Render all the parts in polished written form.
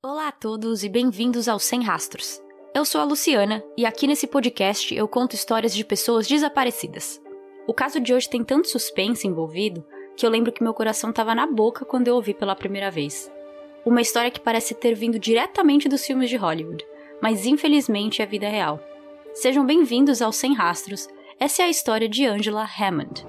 Olá a todos e bem-vindos ao Sem Rastros. Eu sou a Luciana e aqui nesse podcast eu conto histórias de pessoas desaparecidas. O caso de hoje tem tanto suspense envolvido que eu lembro que meu coração estava na boca quando eu ouvi pela primeira vez. Uma história que parece ter vindo diretamente dos filmes de Hollywood, mas infelizmente é a vida real. Sejam bem-vindos ao Sem Rastros. Essa é a história de Angela Hammond.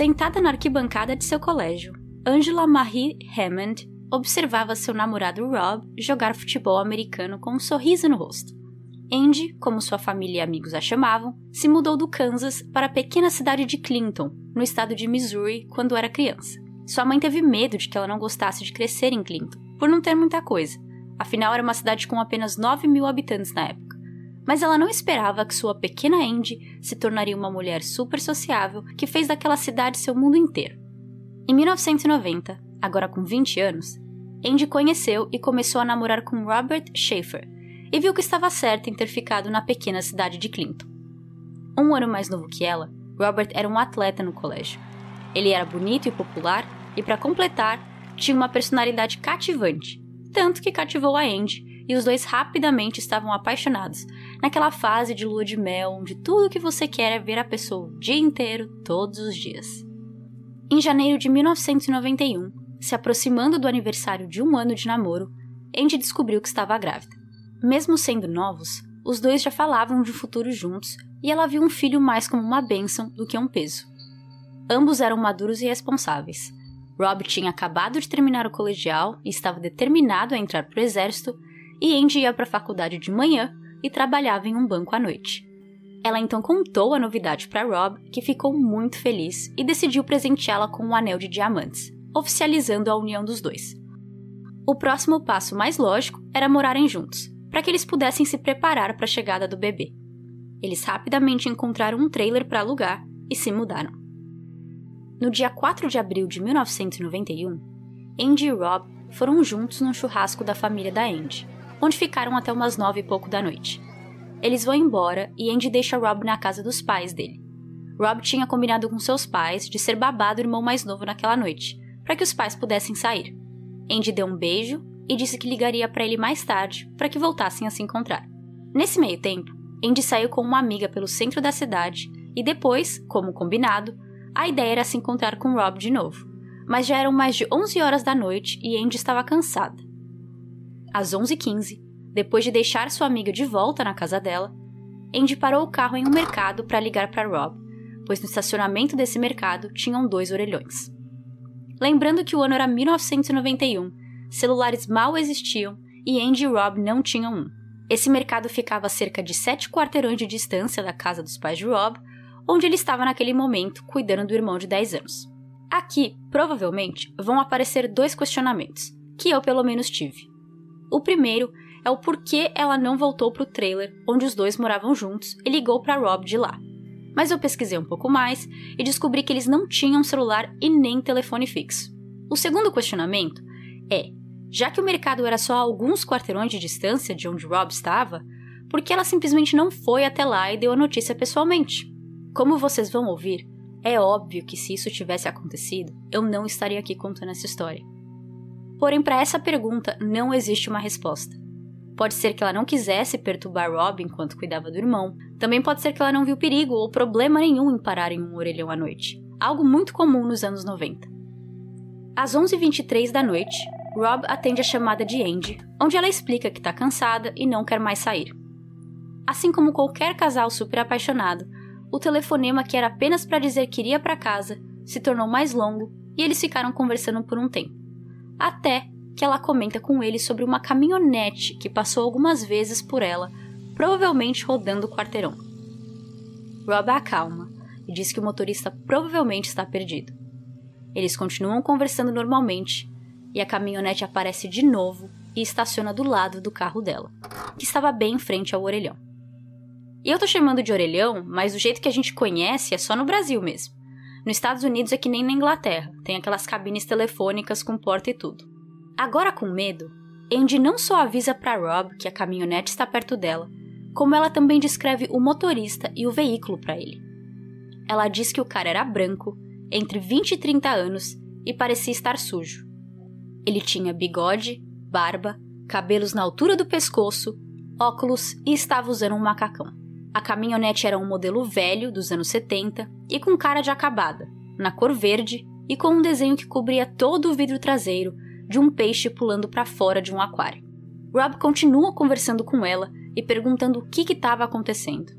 Sentada na arquibancada de seu colégio, Angela Marie Hammond observava seu namorado Rob jogar futebol americano com um sorriso no rosto. Andy, como sua família e amigos a chamavam, se mudou do Kansas para a pequena cidade de Clinton, no estado de Missouri, quando era criança. Sua mãe teve medo de que ela não gostasse de crescer em Clinton, por não ter muita coisa. Afinal, era uma cidade com apenas 9.000 habitantes na época. Mas ela não esperava que sua pequena Andy se tornaria uma mulher super sociável que fez daquela cidade seu mundo inteiro. Em 1990, agora com 20 anos, Andy conheceu e começou a namorar com Robert Schaefer e viu que estava certa em ter ficado na pequena cidade de Clinton. Um ano mais novo que ela, Robert era um atleta no colégio. Ele era bonito e popular e, para completar, tinha uma personalidade cativante, tanto que cativou a Andy e os dois rapidamente estavam apaixonados, naquela fase de lua de mel onde tudo o que você quer é ver a pessoa o dia inteiro, todos os dias. Em janeiro de 1991, se aproximando do aniversário de 1 ano de namoro, Andy descobriu que estava grávida. Mesmo sendo novos, os dois já falavam de um futuro juntos e ela viu um filho mais como uma bênção do que um peso. Ambos eram maduros e responsáveis. Rob tinha acabado de terminar o colegial e estava determinado a entrar para o exército, e Andy ia para a faculdade de manhã e trabalhava em um banco à noite. Ela então contou a novidade para Rob, que ficou muito feliz e decidiu presenteá-la com um anel de diamantes, oficializando a união dos dois. O próximo passo mais lógico era morarem juntos, para que eles pudessem se preparar para a chegada do bebê. Eles rapidamente encontraram um trailer para alugar e se mudaram. No dia 4 de abril de 1991, Andy e Rob foram juntos num churrasco da família da Andy, onde ficaram até umas 9 e pouco da noite. Eles vão embora e Andy deixa Rob na casa dos pais dele. Rob tinha combinado com seus pais de ser babá do irmão mais novo naquela noite, para que os pais pudessem sair. Andy deu um beijo e disse que ligaria para ele mais tarde para que voltassem a se encontrar. Nesse meio tempo, Andy saiu com uma amiga pelo centro da cidade e depois, como combinado, a ideia era se encontrar com Rob de novo. Mas já eram mais de 11 horas da noite e Andy estava cansada. Às 11h15, depois de deixar sua amiga de volta na casa dela, Andy parou o carro em um mercado para ligar para Rob, pois no estacionamento desse mercado tinham 2 orelhões. Lembrando que o ano era 1991, celulares mal existiam e Andy e Rob não tinham um. Esse mercado ficava a cerca de 7 quarteirões de distância da casa dos pais de Rob, onde ele estava naquele momento cuidando do irmão de 10 anos. Aqui, provavelmente, vão aparecer 2 questionamentos, que eu pelo menos tive. O primeiro é o porquê ela não voltou para o trailer onde os dois moravam juntos e ligou para Rob de lá. Mas eu pesquisei um pouco mais e descobri que eles não tinham celular e nem telefone fixo. O segundo questionamento é, já que o mercado era só a alguns quarteirões de distância de onde Rob estava, por que ela simplesmente não foi até lá e deu a notícia pessoalmente? Como vocês vão ouvir, é óbvio que se isso tivesse acontecido, eu não estaria aqui contando essa história. Porém, para essa pergunta não existe uma resposta. Pode ser que ela não quisesse perturbar Rob enquanto cuidava do irmão. Também pode ser que ela não viu perigo ou problema nenhum em parar em um orelhão à noite. Algo muito comum nos anos 90. Às 11h23 da noite, Rob atende a chamada de Andy, onde ela explica que está cansada e não quer mais sair. Assim como qualquer casal super apaixonado, o telefonema que era apenas para dizer que iria para casa se tornou mais longo e eles ficaram conversando por um tempo. Até que ela comenta com ele sobre uma caminhonete que passou algumas vezes por ela, provavelmente rodando o quarteirão. Rob a acalma e diz que o motorista provavelmente está perdido. Eles continuam conversando normalmente e a caminhonete aparece de novo e estaciona do lado do carro dela, que estava bem em frente ao orelhão. E eu tô chamando de orelhão, mas do jeito que a gente conhece é só no Brasil mesmo. Nos Estados Unidos é que nem na Inglaterra, tem aquelas cabines telefônicas com porta e tudo. Agora com medo, Andy não só avisa para Rob que a caminhonete está perto dela, como ela também descreve o motorista e o veículo para ele. Ela diz que o cara era branco, entre 20 e 30 anos, e parecia estar sujo. Ele tinha bigode, barba, cabelos na altura do pescoço, óculos e estava usando um macacão. A caminhonete era um modelo velho dos anos 70 e com cara de acabada, na cor verde e com um desenho que cobria todo o vidro traseiro de um peixe pulando para fora de um aquário. Rob continua conversando com ela e perguntando o que estava acontecendo.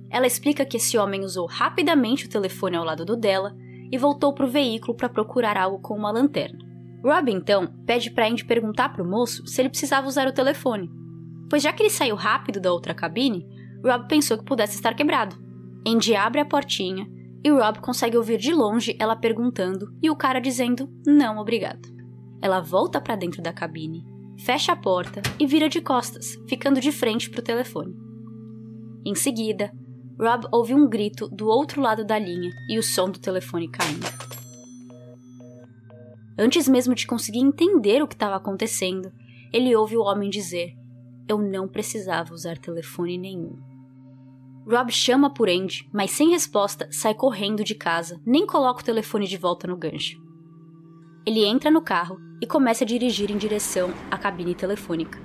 Ela explica que esse homem usou rapidamente o telefone ao lado do dela e voltou para o veículo para procurar algo com uma lanterna. Rob, então, pede para Andy perguntar para o moço se ele precisava usar o telefone, pois já que ele saiu rápido da outra cabine, Rob pensou que pudesse estar quebrado. Andy abre a portinha e Rob consegue ouvir de longe ela perguntando e o cara dizendo não, obrigado. Ela volta para dentro da cabine, fecha a porta e vira de costas, ficando de frente para o telefone. Em seguida, Rob ouve um grito do outro lado da linha e o som do telefone caindo. Antes mesmo de conseguir entender o que estava acontecendo, ele ouve o homem dizer: "Eu não precisava usar telefone nenhum." Rob chama por Andy, mas sem resposta sai correndo de casa, nem coloca o telefone de volta no gancho. Ele entra no carro e começa a dirigir em direção à cabine telefônica,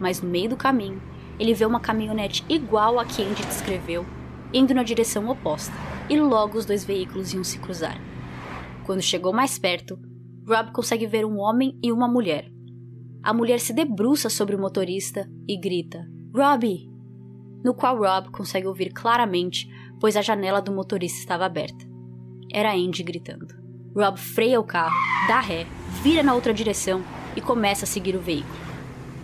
mas no meio do caminho, ele vê uma caminhonete igual a que Andy descreveu, indo na direção oposta, e logo os dois veículos iam se cruzar. Quando chegou mais perto, Rob consegue ver um homem e uma mulher. A mulher se debruça sobre o motorista e grita, "Robbie!", no qual Rob consegue ouvir claramente, pois a janela do motorista estava aberta. Era Andy gritando. Rob freia o carro, dá ré, vira na outra direção e começa a seguir o veículo.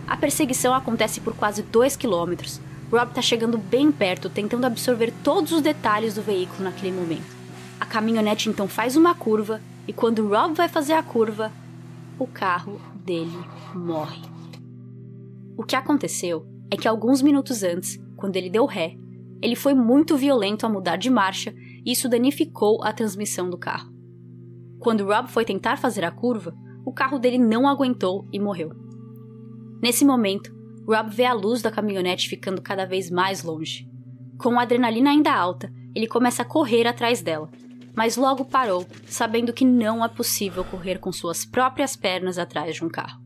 A perseguição acontece por quase 2 quilômetros. Rob está chegando bem perto, tentando absorver todos os detalhes do veículo naquele momento. A caminhonete então faz uma curva e quando Rob vai fazer a curva, o carro dele morre. O que aconteceu é que alguns minutos antes, quando ele deu ré, ele foi muito violento a mudar de marcha e isso danificou a transmissão do carro. Quando Rob foi tentar fazer a curva, o carro dele não aguentou e morreu. Nesse momento, Rob vê a luz da caminhonete ficando cada vez mais longe. Com a adrenalina ainda alta, ele começa a correr atrás dela, mas logo parou, sabendo que não é possível correr com suas próprias pernas atrás de um carro.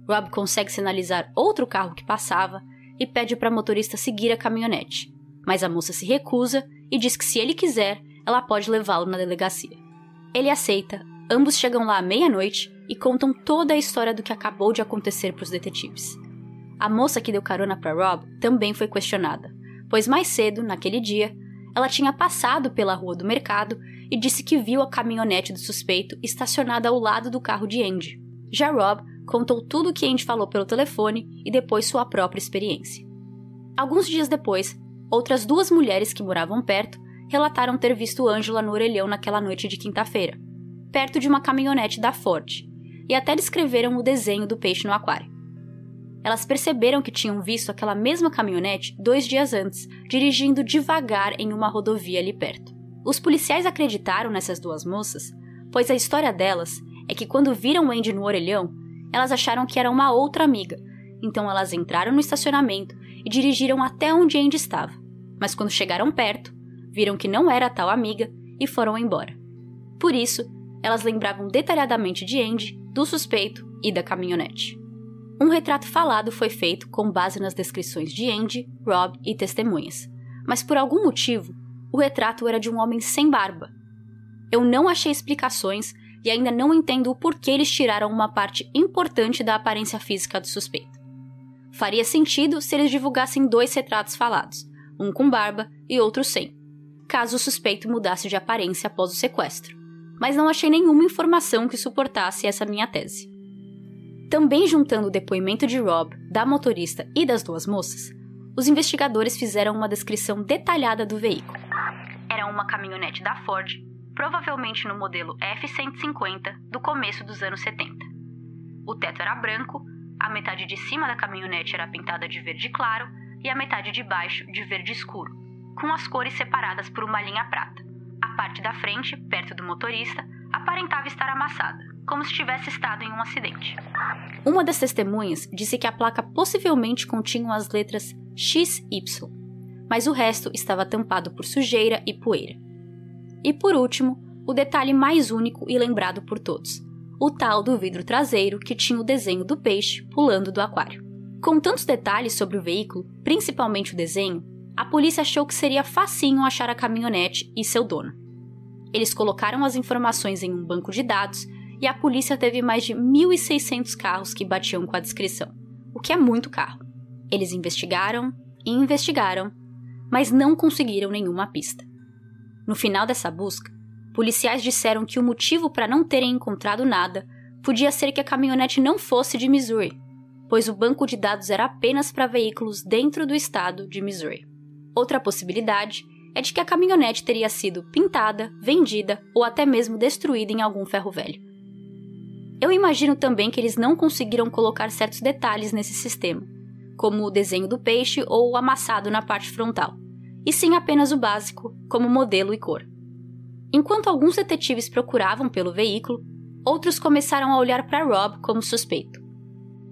Rob consegue sinalizar outro carro que passava e pede para a motorista seguir a caminhonete, mas a moça se recusa e diz que se ele quiser, ela pode levá-lo na delegacia. Ele aceita, ambos chegam lá à meia-noite e contam toda a história do que acabou de acontecer para os detetives. A moça que deu carona para Rob também foi questionada, pois mais cedo, naquele dia, ela tinha passado pela rua do mercado e disse que viu a caminhonete do suspeito estacionada ao lado do carro de Andy. Já Rob contou tudo o que Andy falou pelo telefone e depois sua própria experiência. Alguns dias depois, outras 2 mulheres que moravam perto relataram ter visto Angela no orelhão naquela noite de quinta-feira, perto de uma caminhonete da Ford, e até descreveram o desenho do peixe no aquário. Elas perceberam que tinham visto aquela mesma caminhonete 2 dias antes, dirigindo devagar em uma rodovia ali perto. Os policiais acreditaram nessas 2 moças, pois a história delas é que quando viram Andy no orelhão, elas acharam que era uma outra amiga, então elas entraram no estacionamento e dirigiram até onde Andy estava, mas quando chegaram perto, viram que não era a tal amiga e foram embora. Por isso, elas lembravam detalhadamente de Andy, do suspeito e da caminhonete. Um retrato falado foi feito com base nas descrições de Andy, Rob e testemunhas, mas por algum motivo, o retrato era de um homem sem barba. Eu não achei explicações e ainda não entendo o porquê eles tiraram uma parte importante da aparência física do suspeito. Faria sentido se eles divulgassem 2 retratos falados, um com barba e outro sem, caso o suspeito mudasse de aparência após o sequestro, mas não achei nenhuma informação que suportasse essa minha tese. Também juntando o depoimento de Rob, da motorista e das 2 moças, os investigadores fizeram uma descrição detalhada do veículo. Era uma caminhonete da Ford, provavelmente no modelo F-150 do começo dos anos 70. O teto era branco, a metade de cima da caminhonete era pintada de verde claro e a metade de baixo de verde escuro, com as cores separadas por uma linha prata. A parte da frente, perto do motorista, aparentava estar amassada. como se tivesse estado em um acidente. Uma das testemunhas disse que a placa possivelmente continha as letras XY, mas o resto estava tampado por sujeira e poeira. E por último, o detalhe mais único e lembrado por todos, o tal do vidro traseiro que tinha o desenho do peixe pulando do aquário. Com tantos detalhes sobre o veículo, principalmente o desenho, a polícia achou que seria facinho achar a caminhonete e seu dono. Eles colocaram as informações em um banco de dados e a polícia teve mais de 1.600 carros que batiam com a descrição, o que é muito carro. Eles investigaram e investigaram, mas não conseguiram nenhuma pista. No final dessa busca, policiais disseram que o motivo para não terem encontrado nada podia ser que a caminhonete não fosse de Missouri, pois o banco de dados era apenas para veículos dentro do estado de Missouri. Outra possibilidade é de que a caminhonete teria sido pintada, vendida ou até mesmo destruída em algum ferro velho. Eu imagino também que eles não conseguiram colocar certos detalhes nesse sistema, como o desenho do peixe ou o amassado na parte frontal, e sim apenas o básico, como modelo e cor. Enquanto alguns detetives procuravam pelo veículo, outros começaram a olhar para Rob como suspeito.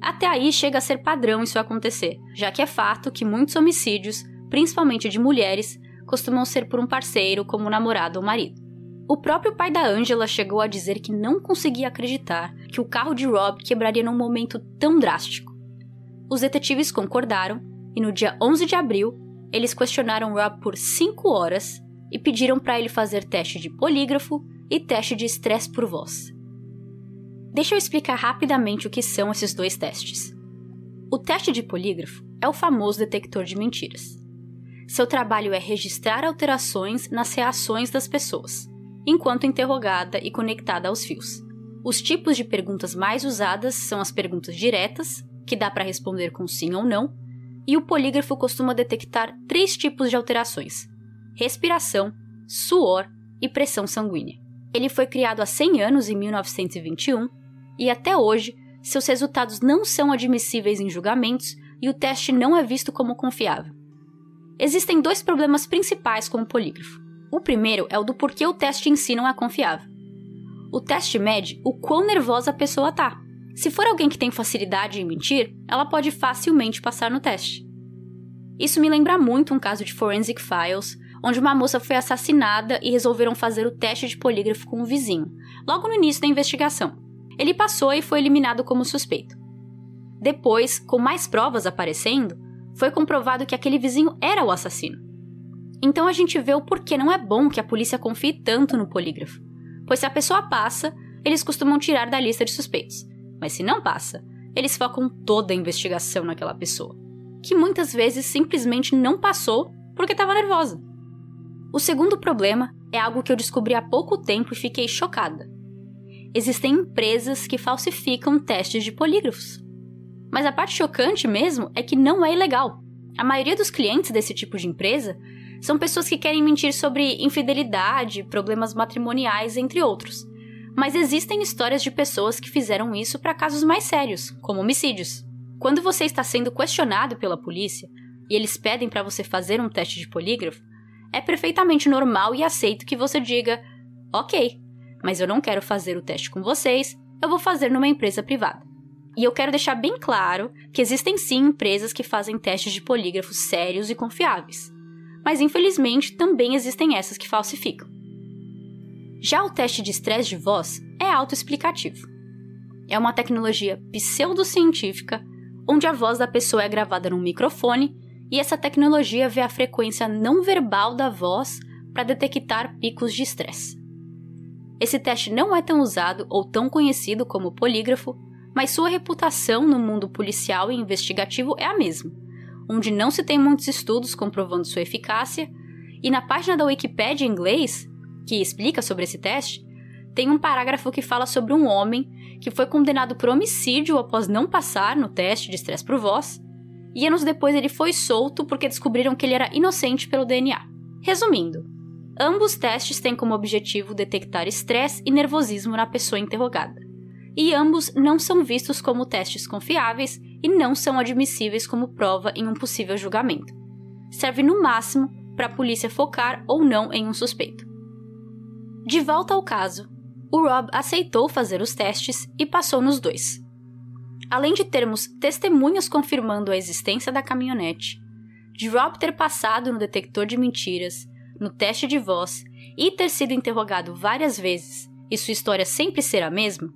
Até aí chega a ser padrão isso acontecer, já que é fato que muitos homicídios, principalmente de mulheres, costumam ser por um parceiro como namorado ou marido. O próprio pai da Angela chegou a dizer que não conseguia acreditar que o carro de Rob quebraria num momento tão drástico. Os detetives concordaram e no dia 11 de abril, eles questionaram Rob por 5 horas e pediram para ele fazer teste de polígrafo e teste de estresse por voz. Deixa eu explicar rapidamente o que são esses dois testes. O teste de polígrafo é o famoso detector de mentiras. Seu trabalho é registrar alterações nas reações das pessoas, enquanto interrogada e conectada aos fios. Os tipos de perguntas mais usadas são as perguntas diretas, que dá para responder com sim ou não, e o polígrafo costuma detectar 3 tipos de alterações: respiração, suor e pressão sanguínea. Ele foi criado há 100 anos, em 1921, e até hoje, seus resultados não são admissíveis em julgamentos e o teste não é visto como confiável. Existem 2 problemas principais com o polígrafo. O primeiro é o do porquê o teste em si não é confiável. O teste mede o quão nervosa a pessoa tá. Se for alguém que tem facilidade em mentir, ela pode facilmente passar no teste. Isso me lembra muito um caso de Forensic Files, onde uma moça foi assassinada e resolveram fazer o teste de polígrafo com um vizinho, logo no início da investigação. Ele passou e foi eliminado como suspeito. Depois, com mais provas aparecendo, foi comprovado que aquele vizinho era o assassino. Então a gente vê o porquê não é bom que a polícia confie tanto no polígrafo, pois se a pessoa passa, eles costumam tirar da lista de suspeitos, mas se não passa, eles focam toda a investigação naquela pessoa, que muitas vezes simplesmente não passou porque estava nervosa. O segundo problema é algo que eu descobri há pouco tempo e fiquei chocada. Existem empresas que falsificam testes de polígrafos. Mas a parte chocante mesmo é que não é ilegal. A maioria dos clientes desse tipo de empresa são pessoas que querem mentir sobre infidelidade, problemas matrimoniais, entre outros. Mas existem histórias de pessoas que fizeram isso para casos mais sérios, como homicídios. Quando você está sendo questionado pela polícia e eles pedem para você fazer um teste de polígrafo, é perfeitamente normal e aceito que você diga: ok, mas eu não quero fazer o teste com vocês, eu vou fazer numa empresa privada. E eu quero deixar bem claro que existem sim empresas que fazem testes de polígrafo sérios e confiáveis. Mas infelizmente também existem essas que falsificam. Já o teste de estresse de voz é autoexplicativo. É uma tecnologia pseudocientífica onde a voz da pessoa é gravada num microfone e essa tecnologia vê a frequência não verbal da voz para detectar picos de estresse. Esse teste não é tão usado ou tão conhecido como o polígrafo, mas sua reputação no mundo policial e investigativo é a mesma, onde não se tem muitos estudos comprovando sua eficácia, e na página da Wikipedia em inglês, que explica sobre esse teste, tem um parágrafo que fala sobre um homem que foi condenado por homicídio após não passar no teste de estresse por voz, e anos depois ele foi solto porque descobriram que ele era inocente pelo DNA. Resumindo, ambos testes têm como objetivo detectar estresse e nervosismo na pessoa interrogada, e ambos não são vistos como testes confiáveis e não são admissíveis como prova em um possível julgamento. Serve no máximo para a polícia focar ou não em um suspeito. De volta ao caso, O Rob aceitou fazer os testes e passou nos 2. Além de termos testemunhas confirmando a existência da caminhonete, de Rob ter passado no detector de mentiras, no teste de voz e ter sido interrogado várias vezes e sua história sempre ser a mesma,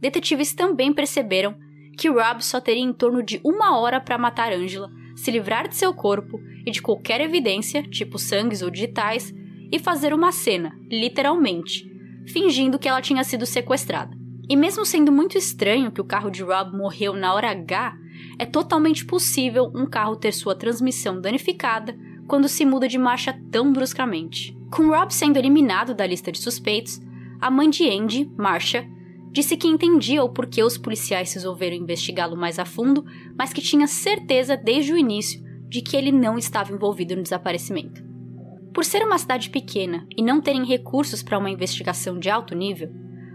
detetives também perceberam que Rob só teria em torno de 1 hora para matar Angela, se livrar de seu corpo e de qualquer evidência, tipo sangues ou digitais, e fazer uma cena, literalmente, fingindo que ela tinha sido sequestrada. E mesmo sendo muito estranho que o carro de Rob morreu na hora H, é totalmente possível um carro ter sua transmissão danificada quando se muda de marcha tão bruscamente. Com Rob sendo eliminado da lista de suspeitos, a mãe de Andy, Marcia, disse que entendia o porquê os policiais resolveram investigá-lo mais a fundo, mas que tinha certeza desde o início de que ele não estava envolvido no desaparecimento. Por ser uma cidade pequena e não terem recursos para uma investigação de alto nível,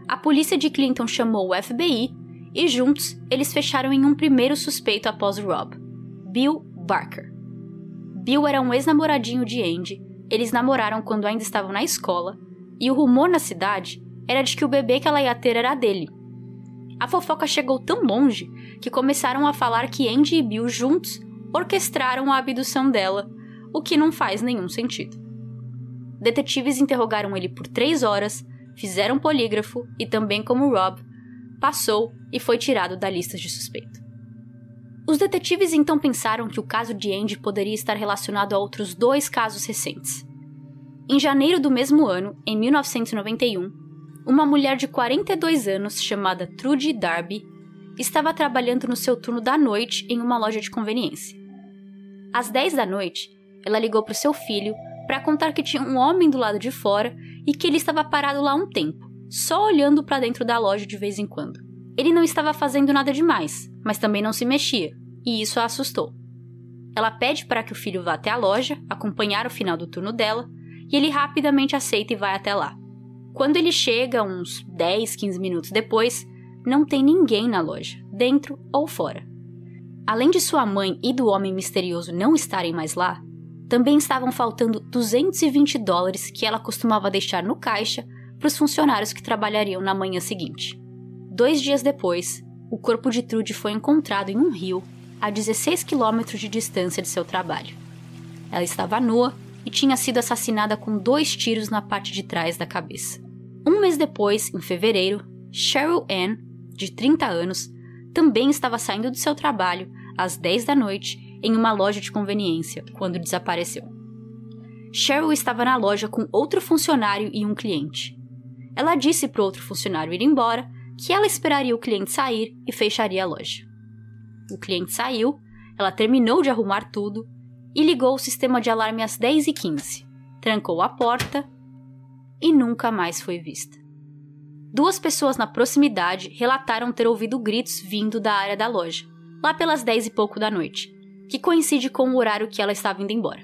a polícia de Clinton chamou o FBI e juntos eles fecharam em um primeiro suspeito após o Rob, Bill Barker. Bill era um ex-namoradinho de Andy, eles namoraram quando ainda estavam na escola, e o rumor na cidade era de que o bebê que ela ia ter era dele. A fofoca chegou tão longe que começaram a falar que Andy e Bill juntos orquestraram a abdução dela, o que não faz nenhum sentido. Detetives interrogaram ele por 3 horas, fizeram polígrafo e também como Rob, passou e foi tirado da lista de suspeito. Os detetives então pensaram que o caso de Andy poderia estar relacionado a outros 2 casos recentes. Em janeiro do mesmo ano, em 1991, uma mulher de 42 anos chamada Trudy Darby estava trabalhando no seu turno da noite em uma loja de conveniência. Às 10 da noite, ela ligou para o seu filho para contar que tinha um homem do lado de fora e que ele estava parado lá um tempo, só olhando para dentro da loja de vez em quando. Ele não estava fazendo nada demais, mas também não se mexia, e isso a assustou. Ela pede para que o filho vá até a loja, acompanhar o final do turno dela, e ele rapidamente aceita e vai até lá. Quando ele chega, uns 10, 15 minutos depois, não tem ninguém na loja, dentro ou fora. Além de sua mãe e do homem misterioso não estarem mais lá, também estavam faltando $220 que ela costumava deixar no caixa para os funcionários que trabalhariam na manhã seguinte. 2 dias depois, o corpo de Trudy foi encontrado em um rio a 16 quilômetros de distância de seu trabalho. Ela estava nua e tinha sido assassinada com 2 tiros na parte de trás da cabeça. Um mês depois, em fevereiro, Cheryl Ann, de 30 anos, também estava saindo do seu trabalho às 10 da noite em uma loja de conveniência, quando desapareceu. Cheryl estava na loja com outro funcionário e um cliente. Ela disse para o outro funcionário ir embora, que ela esperaria o cliente sair e fecharia a loja. O cliente saiu, ela terminou de arrumar tudo e ligou o sistema de alarme às 10h15, trancou a porta e nunca mais foi vista. 2 pessoas na proximidade relataram ter ouvido gritos vindo da área da loja, lá pelas 10 e pouco da noite, que coincide com o horário que ela estava indo embora.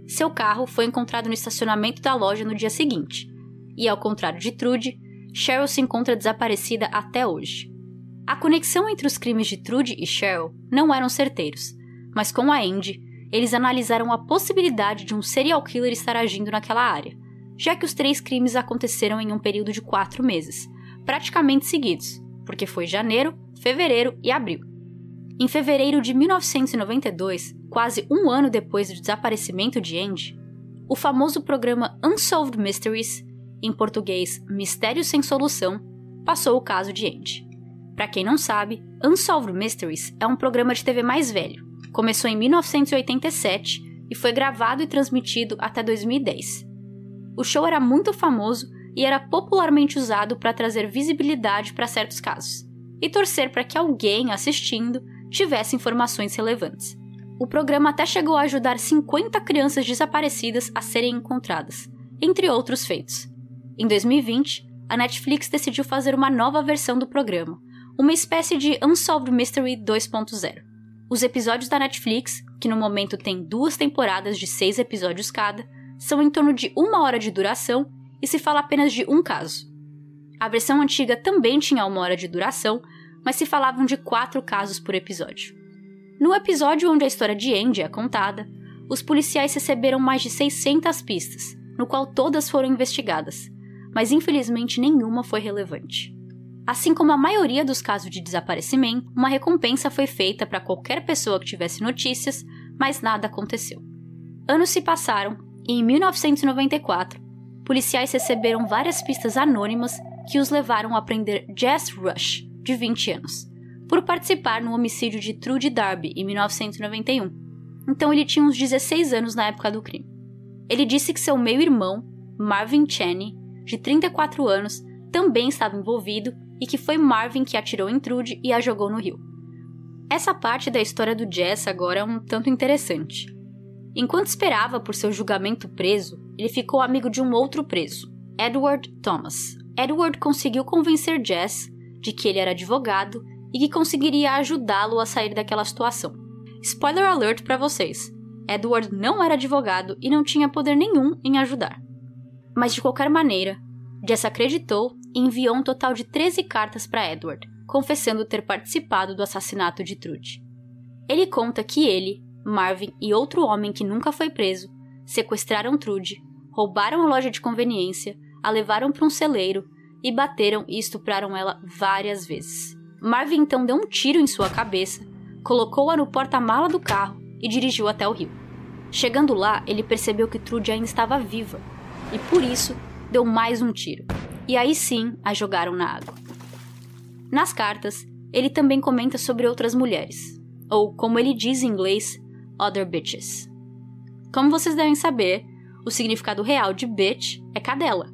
Seu carro foi encontrado no estacionamento da loja no dia seguinte, e ao contrário de Trudy, Cheryl se encontra desaparecida até hoje. A conexão entre os crimes de Trudy e Cheryl não eram certeiros, mas com a Andy, eles analisaram a possibilidade de um serial killer estar agindo naquela área, já que os 3 crimes aconteceram em um período de 4 meses, praticamente seguidos, porque foi janeiro, fevereiro e abril. Em fevereiro de 1992, quase 1 ano depois do desaparecimento de Andy, o famoso programa Unsolved Mysteries, em português Mistérios Sem Solução, passou o caso de Andy. Para quem não sabe, Unsolved Mysteries é um programa de TV mais velho. Começou em 1987 e foi gravado e transmitido até 2010. O show era muito famoso e era popularmente usado para trazer visibilidade para certos casos e torcer para que alguém assistindo tivesse informações relevantes. O programa até chegou a ajudar 50 crianças desaparecidas a serem encontradas, entre outros feitos. Em 2020, a Netflix decidiu fazer uma nova versão do programa, uma espécie de Unsolved Mystery 2.0. Os episódios da Netflix, que no momento tem 2 temporadas de 6 episódios cada, são em torno de 1 hora de duração e se fala apenas de um caso. A versão antiga também tinha 1 hora de duração, mas se falavam de 4 casos por episódio. No episódio onde a história de Andy é contada, os policiais receberam mais de 600 pistas, no qual todas foram investigadas, mas infelizmente nenhuma foi relevante. Assim como a maioria dos casos de desaparecimento, uma recompensa foi feita para qualquer pessoa que tivesse notícias, mas nada aconteceu. Anos se passaram e em 1994, policiais receberam várias pistas anônimas que os levaram a prender Jess Rush, de 20 anos, por participar no homicídio de Trudy Darby em 1991. Então ele tinha uns 16 anos na época do crime. Ele disse que seu meio-irmão, Marvin Chaney, de 34 anos, também estava envolvido e que foi Marvin que atirou em Trudy e a jogou no rio. Essa parte da história do Jess agora é um tanto interessante. Enquanto esperava por seu julgamento preso, ele ficou amigo de um outro preso, Edward Thomas. Edward conseguiu convencer Jess de que ele era advogado e que conseguiria ajudá-lo a sair daquela situação. Spoiler alert para vocês, Edward não era advogado e não tinha poder nenhum em ajudar. Mas de qualquer maneira, Jess acreditou e enviou um total de 13 cartas para Edward, confessando ter participado do assassinato de Trudy. Ele conta que ele, Marvin e outro homem que nunca foi preso sequestraram Trudy, roubaram a loja de conveniência, a levaram para um celeiro e bateram e estupraram ela várias vezes. Marvin então deu um tiro em sua cabeça, colocou-a no porta-mala do carro e dirigiu até o rio. Chegando lá, ele percebeu que Trudy ainda estava viva e, por isso, deu mais um tiro. E aí sim a jogaram na água. Nas cartas, ele também comenta sobre outras mulheres, ou como ele diz em inglês, other bitches. Como vocês devem saber, o significado real de bitch é cadela,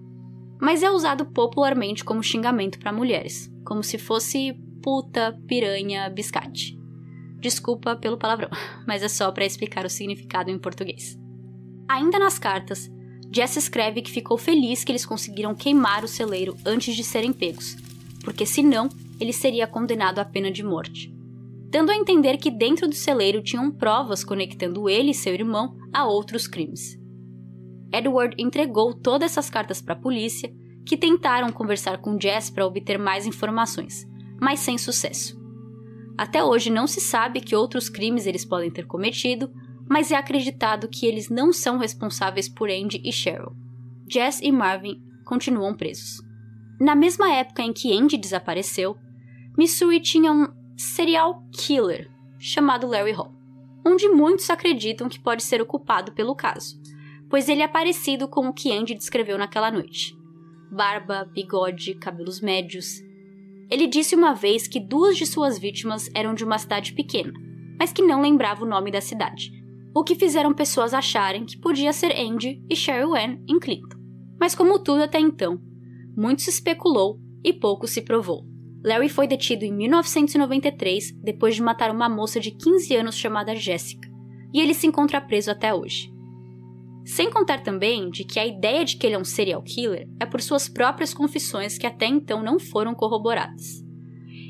mas é usado popularmente como xingamento para mulheres, como se fosse puta, piranha, biscate. Desculpa pelo palavrão, mas é só para explicar o significado em português. Ainda nas cartas, Jess escreve que ficou feliz que eles conseguiram queimar o celeiro antes de serem pegos, porque senão ele seria condenado à pena de morte, dando a entender que dentro do celeiro tinham provas conectando ele e seu irmão a outros crimes. Edward entregou todas essas cartas para a polícia, que tentaram conversar com Jess para obter mais informações, mas sem sucesso. Até hoje não se sabe que outros crimes eles podem ter cometido, mas é acreditado que eles não são responsáveis por Andy e Cheryl. Jess e Marvin continuam presos. Na mesma época em que Andy desapareceu, Missouri tinha um serial killer chamado Larry Hall, onde muitos acreditam que pode ser o culpado pelo caso, pois ele é parecido com o que Andy descreveu naquela noite. Barba, bigode, cabelos médios. Ele disse uma vez que 2 de suas vítimas eram de uma cidade pequena, mas que não lembrava o nome da cidade, o que fizeram pessoas acharem que podia ser Andy e Cheryl Ann em Clinton. Mas como tudo até então, muito se especulou e pouco se provou. Larry foi detido em 1993 depois de matar uma moça de 15 anos chamada Jessica, e ele se encontra preso até hoje. Sem contar também de que a ideia de que ele é um serial killer é por suas próprias confissões que até então não foram corroboradas.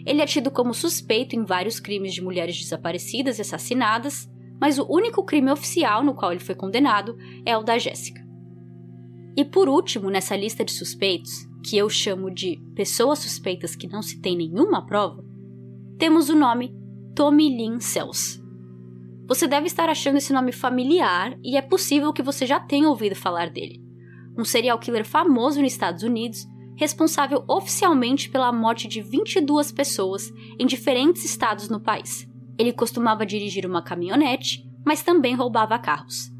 Ele é tido como suspeito em vários crimes de mulheres desaparecidas e assassinadas, mas o único crime oficial no qual ele foi condenado é o da Jessica. E por último, nessa lista de suspeitos, que eu chamo de pessoas suspeitas que não se tem nenhuma prova, temos o nome Tommy Lynn Sells. Você deve estar achando esse nome familiar e é possível que você já tenha ouvido falar dele. Um serial killer famoso nos Estados Unidos, responsável oficialmente pela morte de 22 pessoas em diferentes estados no país. Ele costumava dirigir uma caminhonete, mas também roubava carros.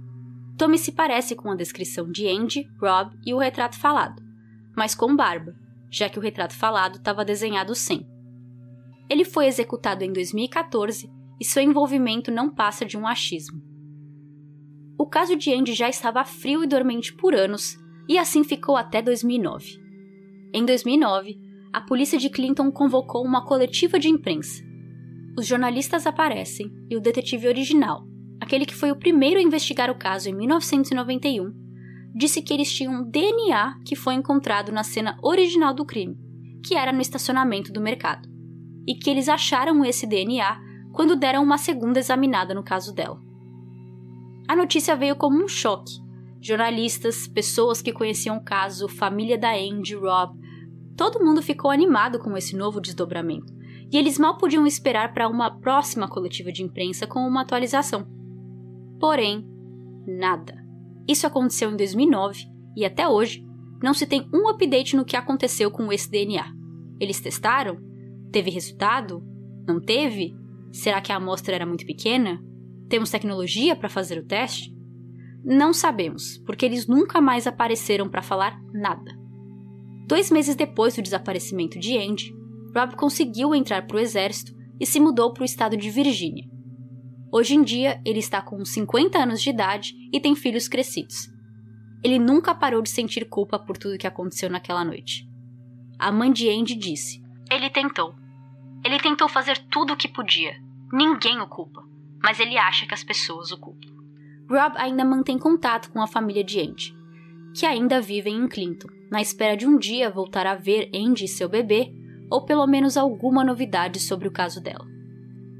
Tommy se parece com a descrição de Andy, Rob e o retrato falado, mas com barba, já que o retrato falado estava desenhado sem. Ele foi executado em 2014 e seu envolvimento não passa de um achismo. O caso de Andy já estava frio e dormente por anos, e assim ficou até 2009. Em 2009, a polícia de Clinton convocou uma coletiva de imprensa. Os jornalistas aparecem e o detetive original, aquele que foi o primeiro a investigar o caso em 1991, disse que eles tinham um DNA que foi encontrado na cena original do crime, que era no estacionamento do mercado, e que eles acharam esse DNA quando deram uma segunda examinada no caso dela. A notícia veio como um choque. Jornalistas, pessoas que conheciam o caso, família da Andy, Rob, todo mundo ficou animado com esse novo desdobramento, e eles mal podiam esperar para uma próxima coletiva de imprensa com uma atualização. Porém, nada. Isso aconteceu em 2009 e até hoje não se tem um update no que aconteceu com esse DNA. Eles testaram? Teve resultado? Não teve? Será que a amostra era muito pequena? Temos tecnologia para fazer o teste? Não sabemos, porque eles nunca mais apareceram para falar nada. 2 meses depois do desaparecimento de Andy, Rob conseguiu entrar para o exército e se mudou para o estado de Virgínia. Hoje em dia, ele está com 50 anos de idade e tem filhos crescidos. Ele nunca parou de sentir culpa por tudo que aconteceu naquela noite. A mãe de Andy disse: "Ele tentou. Ele tentou fazer tudo o que podia. Ninguém o culpa, mas ele acha que as pessoas o culpam." Rob ainda mantém contato com a família de Andy, que ainda vivem em Clinton, na espera de um dia voltar a ver Andy e seu bebê, ou pelo menos alguma novidade sobre o caso dela.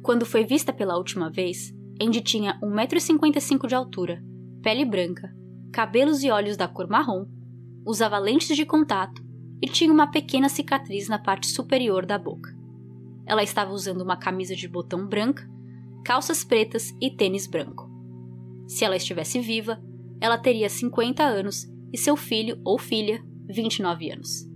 Quando foi vista pela última vez, Andy tinha 1,55 m de altura, pele branca, cabelos e olhos da cor marrom, usava lentes de contato e tinha uma pequena cicatriz na parte superior da boca. Ela estava usando uma camisa de botão branca, calças pretas e tênis branco. Se ela estivesse viva, ela teria 50 anos e seu filho ou filha, 29 anos.